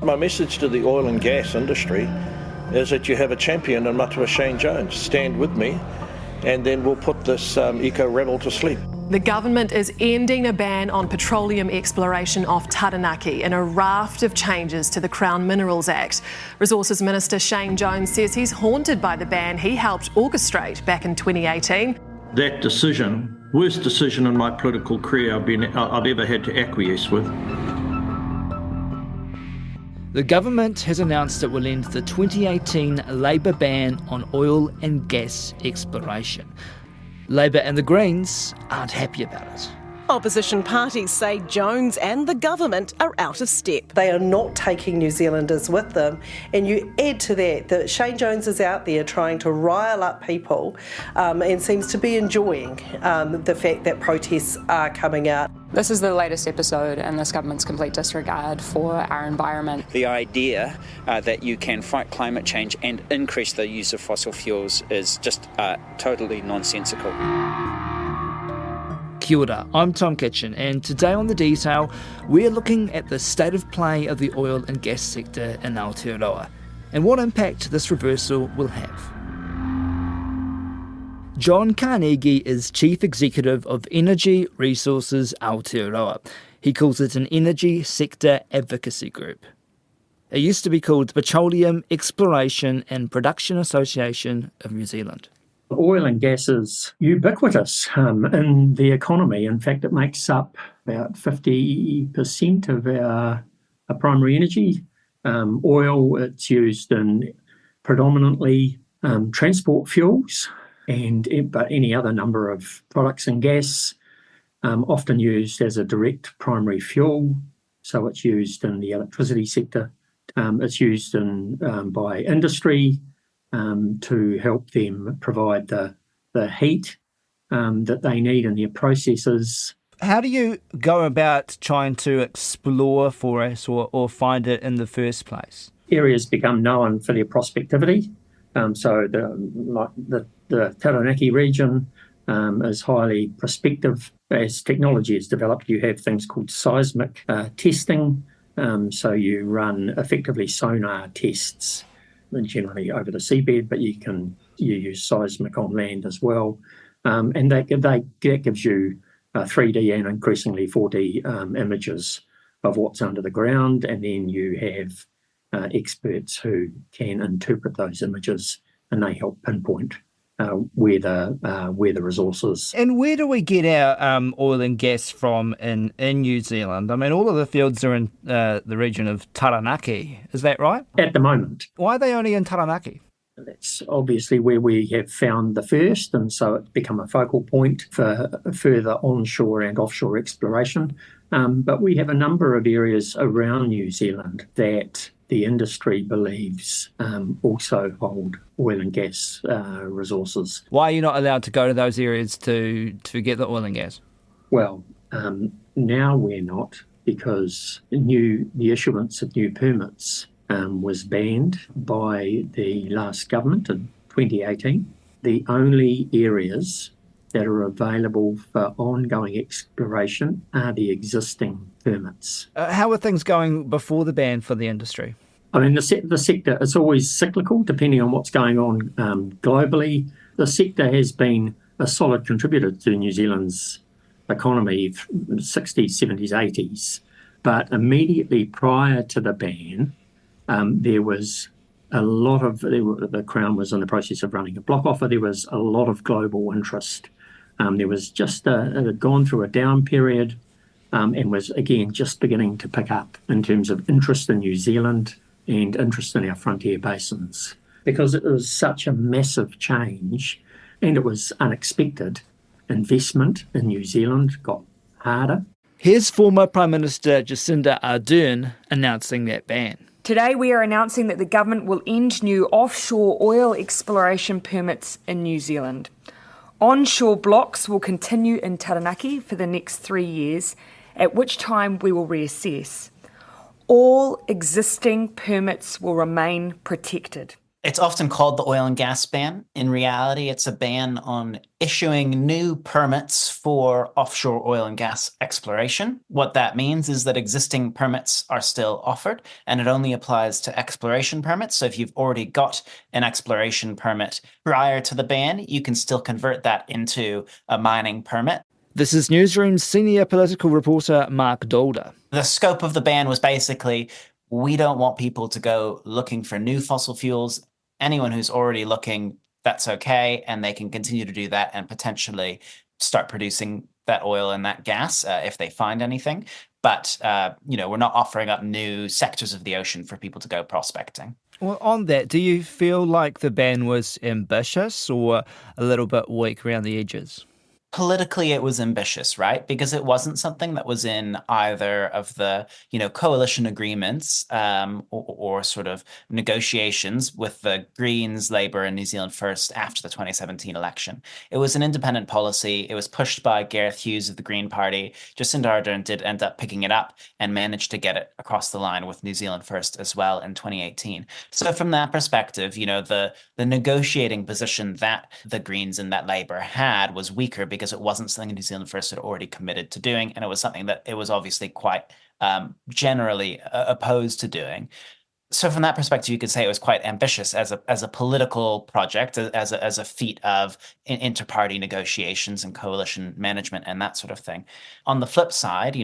My message to the oil and gas industry is that you have a champion in Matua Shane Jones. Stand with me, and then we'll put this eco-rebel to sleep. The government is ending a ban on petroleum exploration off Taranaki in a raft of changes to the Crown Minerals Act. Resources Minister Shane Jones says he's haunted by the ban he helped orchestrate back in 2018. That decision, worst decision in my political career I've ever had to acquiesce with. The government has announced it will end the 2018 Labour ban on oil and gas exploration. Labour and the Greens aren't happy about it. Opposition parties say Jones and the government are out of step. They are not taking New Zealanders with them. And you add to that Shane Jones is out there trying to rile up people and seems to be enjoying the fact that protests are coming out. This is the latest episode in this government's complete disregard for our environment. The idea that you can fight climate change and increase the use of fossil fuels is just totally nonsensical. Kia ora, I'm Tom Kitchen, and today on The Detail, we're looking at the state of play of the oil and gas sector in Aotearoa and what impact this reversal will have. John Carnegie is Chief Executive of Energy Resources Aotearoa. He calls it an energy sector advocacy group. It used to be called the Petroleum Exploration and Production Association of New Zealand. Oil and gas is ubiquitous in the economy. In fact, it makes up about 50% of our primary energy. Oil, it's used in predominantly transport fuels, but any other number of products, and gas, often used as a direct primary fuel. So it's used in the electricity sector. It's used by industry to help them provide the heat that they need in their processes. How do you go about trying to explore for us or find it in the first place? Areas become known for their prospectivity. So the Taranaki region is highly prospective. As technology is developed, you have things called seismic testing. So you run effectively sonar tests, generally over the seabed, but you use seismic on land as well. And that gives you 3D and increasingly 4D images of what's under the ground, and then you have experts who can interpret those images, and they help pinpoint where the resources. And where do we get our oil and gas from in New Zealand? I mean, all of the fields are in the region of Taranaki. Is that right? At the moment. Why are they only in Taranaki? That's obviously where we have found the first, and so it's become a focal point for further onshore and offshore exploration. But we have a number of areas around New Zealand that the industry believes also hold oil and gas resources. Why are you not allowed to go to those areas to get the oil and gas? Well, now we're not, because the issuance of new permits was banned by the last government in 2018. The only areas that are available for ongoing exploration are the existing permits. How are things going before the ban for the industry? I mean, the sector, it's always cyclical depending on what's going on globally. The sector has been a solid contributor to New Zealand's economy, 60s, 70s, 80s. But immediately prior to the ban, there was a lot of, the Crown was in the process of running a block offer. There was a lot of global interest. There was it had gone through a down period and was again just beginning to pick up in terms of interest in New Zealand and interest in our frontier basins. Because it was such a massive change and it was unexpected, investment in New Zealand got harder. Here's former Prime Minister Jacinda Ardern announcing that ban. Today we are announcing that the government will end new offshore oil exploration permits in New Zealand. Onshore blocks will continue in Taranaki for the next 3 years, at which time we will reassess. All existing permits will remain protected. It's often called the oil and gas ban. In reality, it's a ban on issuing new permits for offshore oil and gas exploration. What that means is that existing permits are still offered, and it only applies to exploration permits. So if you've already got an exploration permit prior to the ban, you can still convert that into a mining permit. This is Newsroom's senior political reporter Mark Dalder. The scope of the ban was basically, we don't want people to go looking for new fossil fuels. Anyone who's already looking, that's okay, and they can continue to do that and potentially start producing that oil and that gas if they find anything. But, we're not offering up new sectors of the ocean for people to go prospecting. Well, on that, do you feel like the ban was ambitious or a little bit weak around the edges? Politically, it was ambitious, right? Because it wasn't something that was in either of the, coalition agreements or sort of negotiations with the Greens, Labour, and New Zealand First after the 2017 election. It was an independent policy. It was pushed by Gareth Hughes of the Green Party. Jacinda Ardern did end up picking it up and managed to get it across the line with New Zealand First as well in 2018. So from that perspective, the negotiating position that the Greens and that Labour had was weaker because it wasn't something New Zealand First had already committed to doing, and it was something that it was obviously quite generally opposed to doing. So from that perspective, you could say it was quite ambitious as a political project, as a feat of inter-party negotiations and coalition management and that sort of thing. On the flip side,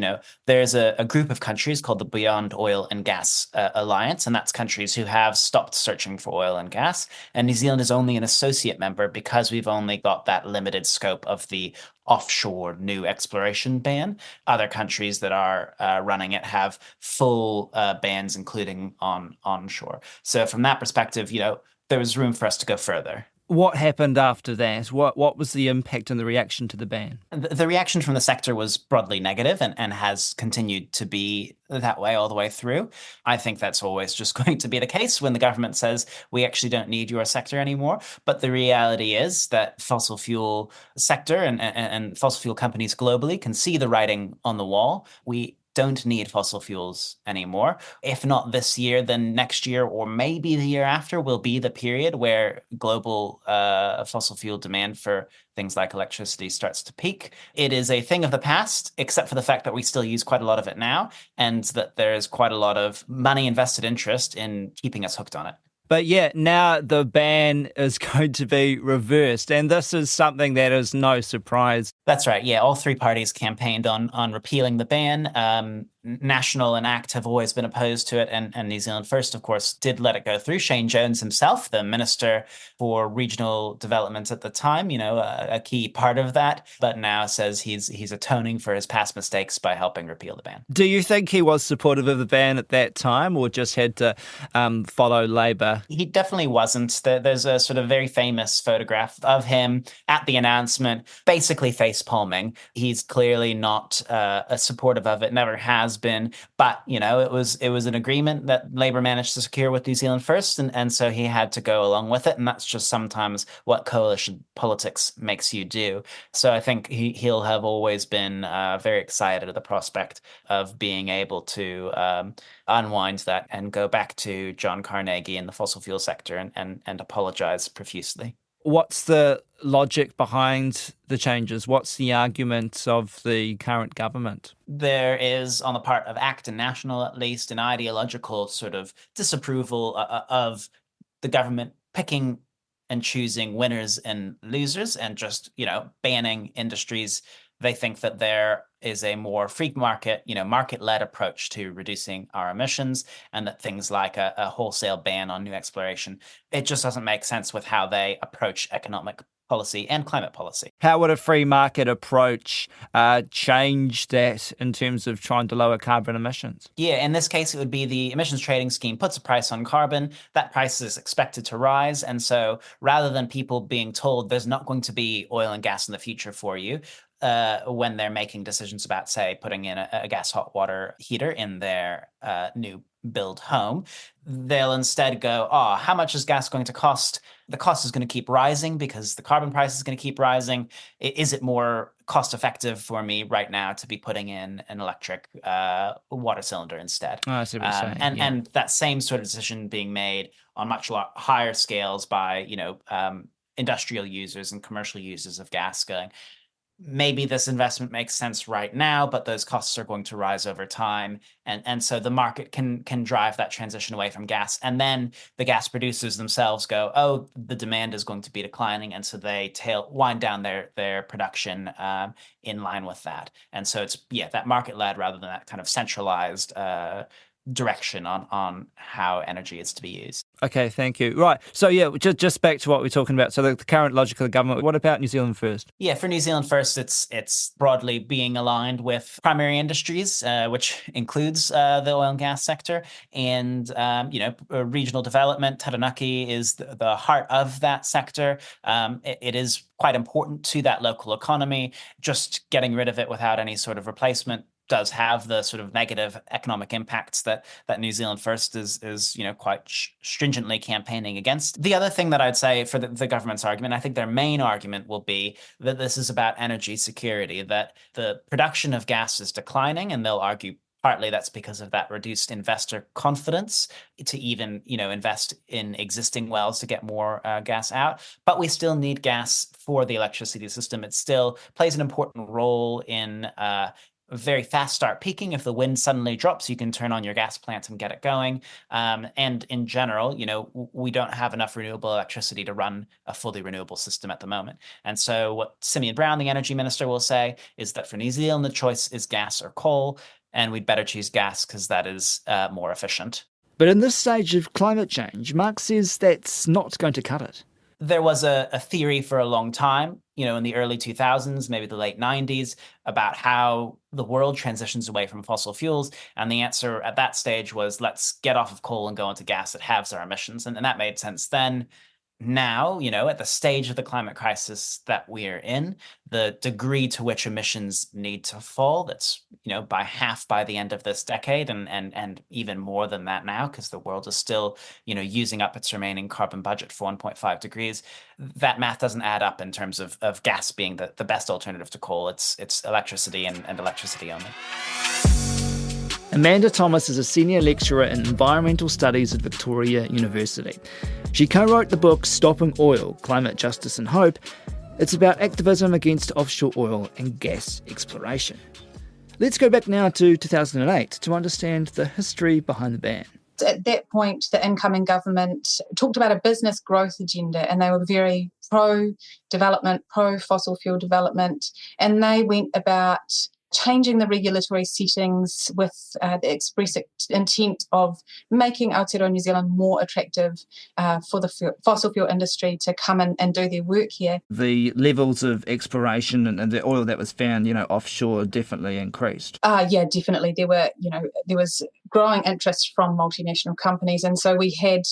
there's a group of countries called the Beyond Oil and Gas Alliance, and that's countries who have stopped searching for oil and gas. And New Zealand is only an associate member because we've only got that limited scope of the offshore new exploration ban. Other countries that are running it have full bans, including onshore. So from that perspective, there was room for us to go further. What happened after that? What was the impact and the reaction to the ban? The reaction from the sector was broadly negative and has continued to be that way all the way through. I think that's always just going to be the case when the government says we actually don't need your sector anymore. But the reality is that fossil fuel sector and fossil fuel companies globally can see the writing on the wall. We don't need fossil fuels anymore. If not this year, then next year or maybe the year after will be the period where global fossil fuel demand for things like electricity starts to peak. It is a thing of the past, except for the fact that we still use quite a lot of it now, and that there is quite a lot of money invested interest in keeping us hooked on it. But yeah, now the ban is going to be reversed, and this is something that is no surprise. That's right. Yeah, all three parties campaigned on repealing the ban. National and ACT have always been opposed to it, and New Zealand First, of course, did let it go through. Shane Jones himself, the Minister for Regional Development at the time, a key part of that, but now says he's atoning for his past mistakes by helping repeal the ban. Do you think he was supportive of the ban at that time, or just had to follow Labour? He definitely wasn't. There's a sort of very famous photograph of him at the announcement, basically face palming. He's clearly not supportive of it, never has been, but it was an agreement that Labour managed to secure with New Zealand First, and so he had to go along with it, and that's just sometimes what coalition politics makes you do. So I think he'll have always been very excited at the prospect of being able to unwind that and go back to John Carnegie in the fossil fuel sector and apologise profusely. What's the logic behind the changes? What's the argument of the current government? There is, on the part of ACT and National at least, an ideological sort of disapproval of the government picking and choosing winners and losers and just, banning industries. They think that there is a more free market, market-led approach to reducing our emissions, and that things like a wholesale ban on new exploration, it just doesn't make sense with how they approach economic policy and climate policy. How would a free market approach change that in terms of trying to lower carbon emissions? Yeah, in this case, it would be the emissions trading scheme puts a price on carbon. That price is expected to rise. And so rather than people being told there's not going to be oil and gas in the future for you, when they're making decisions about, say, putting in a gas hot water heater in their new build home. They'll instead go, how much is gas going to cost? The cost is going to keep rising because the carbon price is going to keep rising. Is it more cost effective for me right now to be putting in an electric water cylinder instead? I see what you're saying. And that same sort of decision being made on much higher scales by, industrial users and commercial users of gas going, maybe this investment makes sense right now, but those costs are going to rise over time. And so the market can drive that transition away from gas. And then the gas producers themselves go, the demand is going to be declining. And so they wind down their production in line with that. And so it's, that market-led rather than that kind of centralized direction on how energy is to be used. Okay, thank you. Right, so just back to what we're talking about. So the current logic of the government, what about New Zealand First? Yeah, for New Zealand First, it's broadly being aligned with primary industries, which includes the oil and gas sector, and regional development. Taranaki is the heart of that sector. It is quite important to that local economy. Just getting rid of it without any sort of replacement does have the sort of negative economic impacts that New Zealand First is quite stringently campaigning against. The other thing that I'd say for the government's argument, I think their main argument will be that this is about energy security, that the production of gas is declining, and they'll argue partly that's because of that reduced investor confidence to even, invest in existing wells to get more gas out. But we still need gas for the electricity system. It still plays an important role in very fast start peaking. If the wind suddenly drops, you can turn on your gas plant and get it going. And in general, we don't have enough renewable electricity to run a fully renewable system at the moment. And so what Simeon Brown, the energy minister, will say is that for New Zealand, the choice is gas or coal, and we'd better choose gas because that is more efficient. But in this stage of climate change, Mark says that's not going to cut it. There was a theory for a long time, in the early 2000s, maybe the late 90s, about how the world transitions away from fossil fuels. And the answer at that stage was, let's get off of coal and go into gas. It halves our emissions. And that made sense then. Now, at the stage of the climate crisis that we're in, the degree to which emissions need to fall, that's, by half by the end of this decade, and even more than that now, because the world is still, using up its remaining carbon budget for 1.5 degrees. That math doesn't add up in terms of gas being the best alternative to coal. It's electricity and electricity only. Amanda Thomas is a senior lecturer in environmental studies at Victoria University. She co-wrote the book Stopping Oil, Climate Justice and Hope. It's about activism against offshore oil and gas exploration. Let's go back now to 2008 to understand the history behind the ban. At that point, the incoming government talked about a business growth agenda, and they were very pro-development, pro-fossil fuel development, and they went about changing the regulatory settings with the express intent of making Aotearoa New Zealand more attractive for the fossil fuel industry to come in and do their work here. The levels of exploration and the oil that was found, offshore definitely increased. Yeah, definitely. There was growing interest from multinational companies, and so we had,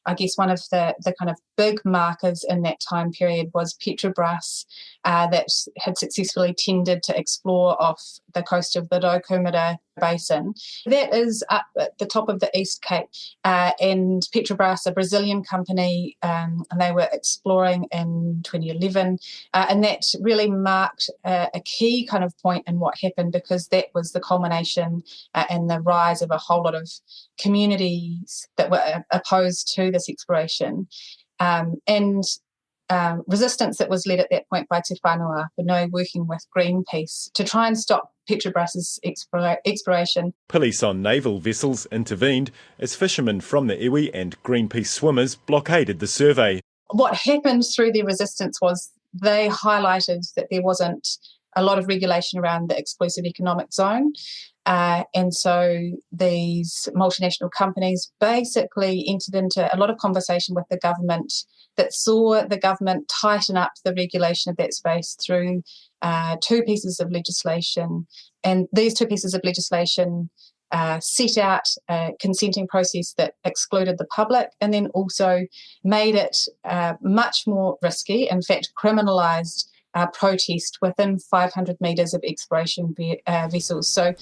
I guess, one of the kind of big markers in that time period was Petrobras that had successfully tendered to explore off the coast of the Raukumara Basin. That is up at the top of the East Cape, and Petrobras, a Brazilian company, and they were exploring in 2011, and that really marked a key kind of point in what happened, because that was the culmination and the rise of a whole lot of communities that were opposed to this exploration, and resistance that was led at that point by Te Whanua Whanoi working with Greenpeace to try and stop Petrobras' exploration. Police on naval vessels intervened as fishermen from the iwi and Greenpeace swimmers blockaded the survey. What happened through their resistance was they highlighted that there wasn't a lot of regulation around the exclusive economic zone. And so these multinational companies basically entered into a lot of conversation with the government that saw the government tighten up the regulation of that space through two pieces of legislation. And these two pieces of legislation set out a consenting process that excluded the public, and then also made it much more risky, in fact criminalised protest within 500 metres of exploration vessels. So,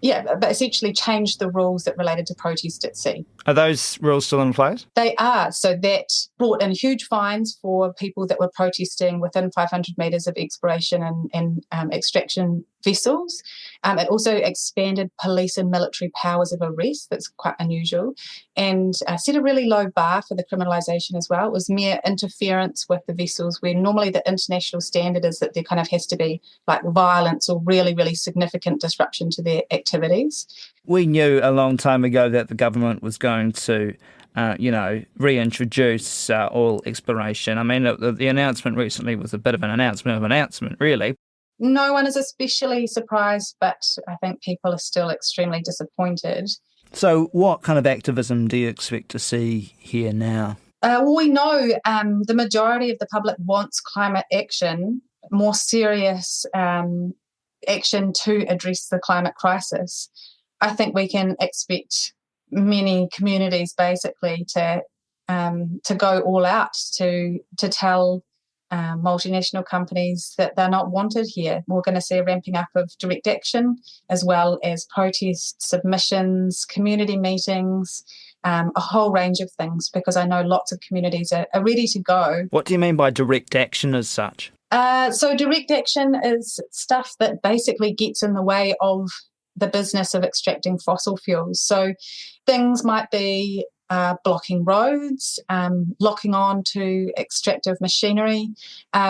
yeah, but essentially changed the rules that related to protest at sea. Are those rules still in place? They are. So that brought in huge fines for people that were protesting within 500 metres of exploration and extraction vessels. It also expanded police and military powers of arrest. That's quite unusual. And set a really low bar for the criminalisation as well. It was mere interference with the vessels, where normally the international standard is that there kind of has to be like violence or really, really significant disruption to their activities. We knew a long time ago that the government was going to reintroduce oil exploration. I mean, the announcement recently was a bit of an announcement, really. No one is especially surprised, but I think people are still extremely disappointed. So what kind of activism do you expect to see here now? Well, we know the majority of the public wants climate action, more serious action to address the climate crisis. I think we can expect many communities basically to go all out to tell multinational companies that they're not wanted here. We're going to see a ramping up of direct action as well as protests, submissions, community meetings, a whole range of things, because I know lots of communities are ready to go. What do you mean by direct action as such? So direct action is stuff that basically gets in the way of the business of extracting fossil fuels. So things might be blocking roads, locking on to extractive machinery.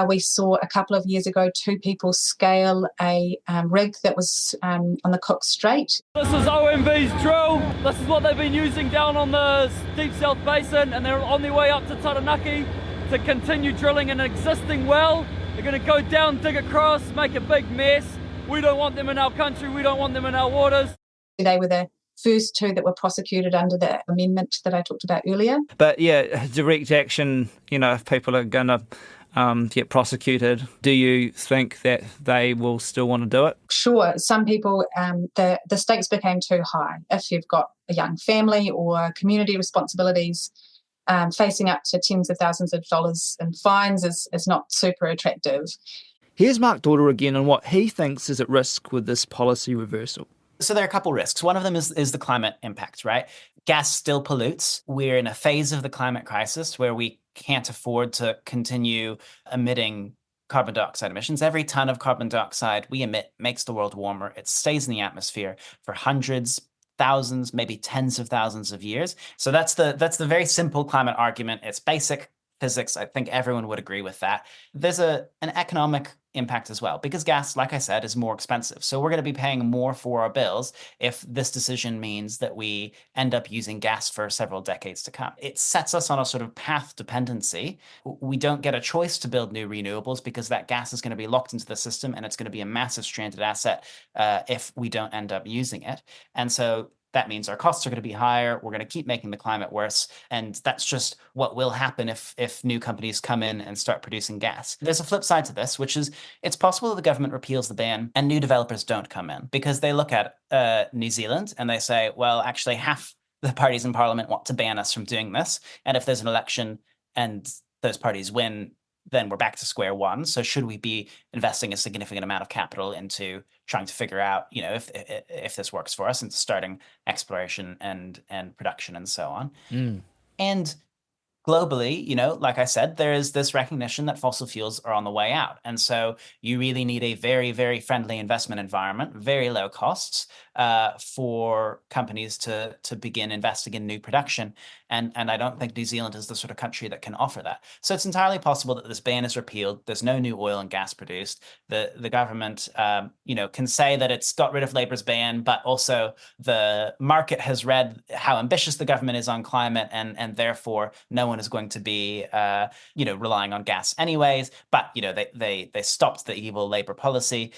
We saw a couple of years ago 2 people scale a rig that was on the Cook Strait. This is OMV's drill. This is what they've been using down on the Deep South Basin, and they're on their way up to Taranaki to continue drilling an existing well. They're going to go down, dig across, make a big mess. We don't want them in our country. We don't want them in our waters. They were the first 2 that were prosecuted under the amendment that I talked about earlier. But yeah, direct action, if people are going to get prosecuted, do you think that they will still want to do it? Sure. Some people, the stakes became too high. If you've got a young family or community responsibilities, facing up to tens of thousands of dollars in fines is not super attractive. Here's Mark Daughter again on what he thinks is at risk with this policy reversal. So there are a couple risks. One of them is the climate impact, right? Gas still pollutes. We're in a phase of the climate crisis where we can't afford to continue emitting carbon dioxide emissions. Every ton of carbon dioxide we emit makes the world warmer. It stays in the atmosphere for hundreds, thousands, maybe tens of thousands of years. So that's the very simple climate argument. It's basic physics. I think everyone would agree with that. There's an economic impact as well, because gas, like I said, is more expensive. So we're going to be paying more for our bills if this decision means that we end up using gas for several decades to come. It sets us on a sort of path dependency. We don't get a choice to build new renewables because that gas is going to be locked into the system, and it's going to be a massive stranded asset if we don't end up using it. And so that means our costs are going to be higher. We're going to keep making the climate worse. And that's just what will happen if new companies come in and start producing gas. There's a flip side to this, which is it's possible that the government repeals the ban and new developers don't come in, because they look at New Zealand and they say, well, actually half the parties in parliament want to ban us from doing this. And if there's an election and those parties win, then we're back to square one. So should we be investing a significant amount of capital into trying to figure out, if this works for us, into starting exploration and production and so on? And globally, like I said, there is this recognition that fossil fuels are on the way out. And so you really need a very, very friendly investment environment, very low costs for companies to begin investing in new production. And I don't think New Zealand is the sort of country that can offer that. So it's entirely possible that this ban is repealed. There's no new oil and gas produced. The government, can say that it's got rid of Labour's ban, but also the market has read how ambitious the government is on climate, and therefore no one is going to be, relying on gas anyways. But, they stopped the evil Labour policy.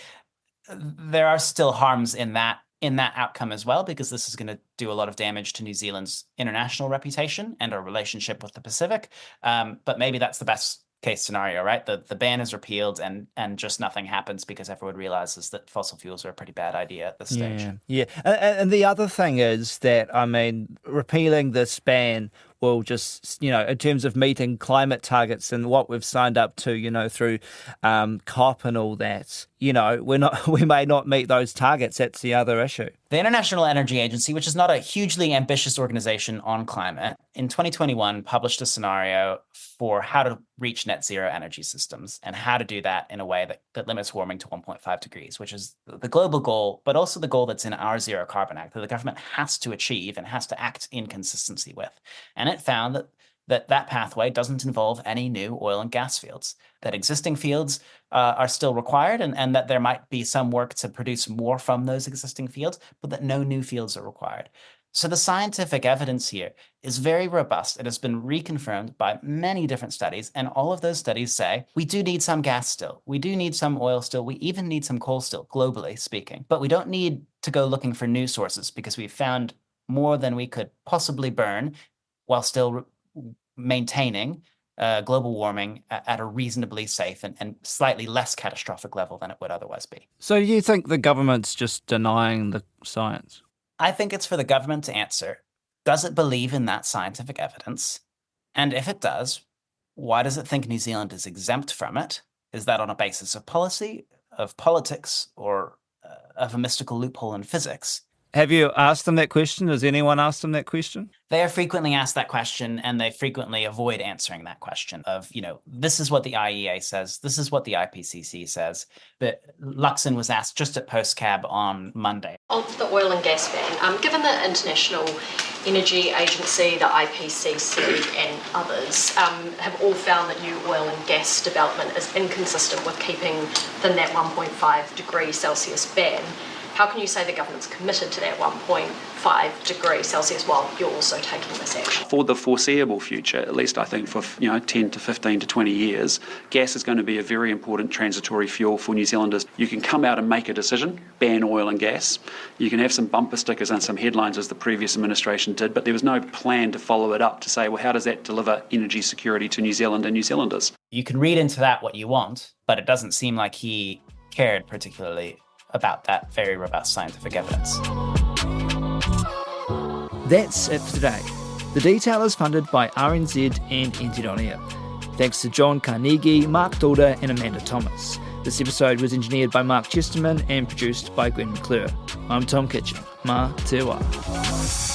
There are still harms in that outcome as well, because this is going to do a lot of damage to New Zealand's international reputation and our relationship with the Pacific. But maybe that's the best case scenario, right? The ban is repealed and just nothing happens because everyone realizes that fossil fuels are a pretty bad idea at this stage. Yeah. And the other thing is that, repealing this ban will just, in terms of meeting climate targets and what we've signed up to, through COP and all that, we may not meet those targets. That's the other issue. The International Energy Agency, which is not a hugely ambitious organization on climate, in 2021 published a scenario for how to reach net zero energy systems and how to do that in a way that limits warming to 1.5 degrees, which is the global goal, but also the goal that's in our Zero Carbon Act that the government has to achieve and has to act in consistency with. And it found that pathway doesn't involve any new oil and gas fields, that existing fields are still required and that there might be some work to produce more from those existing fields, but that no new fields are required. So the scientific evidence here is very robust. It has been reconfirmed by many different studies, and all of those studies say we do need some gas still, we do need some oil still, we even need some coal still, globally speaking. But we don't need to go looking for new sources because we've found more than we could possibly burn while still maintaining global warming at a reasonably safe and slightly less catastrophic level than it would otherwise be. So you think the government's just denying the science? I think it's for the government to answer, does it believe in that scientific evidence? And if it does, why does it think New Zealand is exempt from it? Is that on a basis of policy, of politics, or of a mystical loophole in physics? Have you asked them that question? Has anyone asked them that question? They are frequently asked that question, and they frequently avoid answering that question of, this is what the IEA says, this is what the IPCC says. But Luxon was asked just at PostCab on Monday. On the oil and gas ban, given the International Energy Agency, the IPCC and others have all found that new oil and gas development is inconsistent with keeping within that 1.5 degrees Celsius ban, how can you say the government's committed to that 1.5 degrees Celsius while you're also taking this action? For the foreseeable future, at least I think for 10 to 15 to 20 years, gas is going to be a very important transitory fuel for New Zealanders. You can come out and make a decision, ban oil and gas. You can have some bumper stickers and some headlines as the previous administration did, but there was no plan to follow it up to say, well, how does that deliver energy security to New Zealand and New Zealanders? You can read into that what you want, but it doesn't seem like he cared particularly about that very robust scientific evidence. That's it for today. The Detail is funded by RNZ and NZ.air. Thanks to John Carnegie, Mark Dulder and Amanda Thomas. This episode was engineered by Mark Chesterman and produced by Gwen McClure. I'm Tom Kitchen. Mā te wā.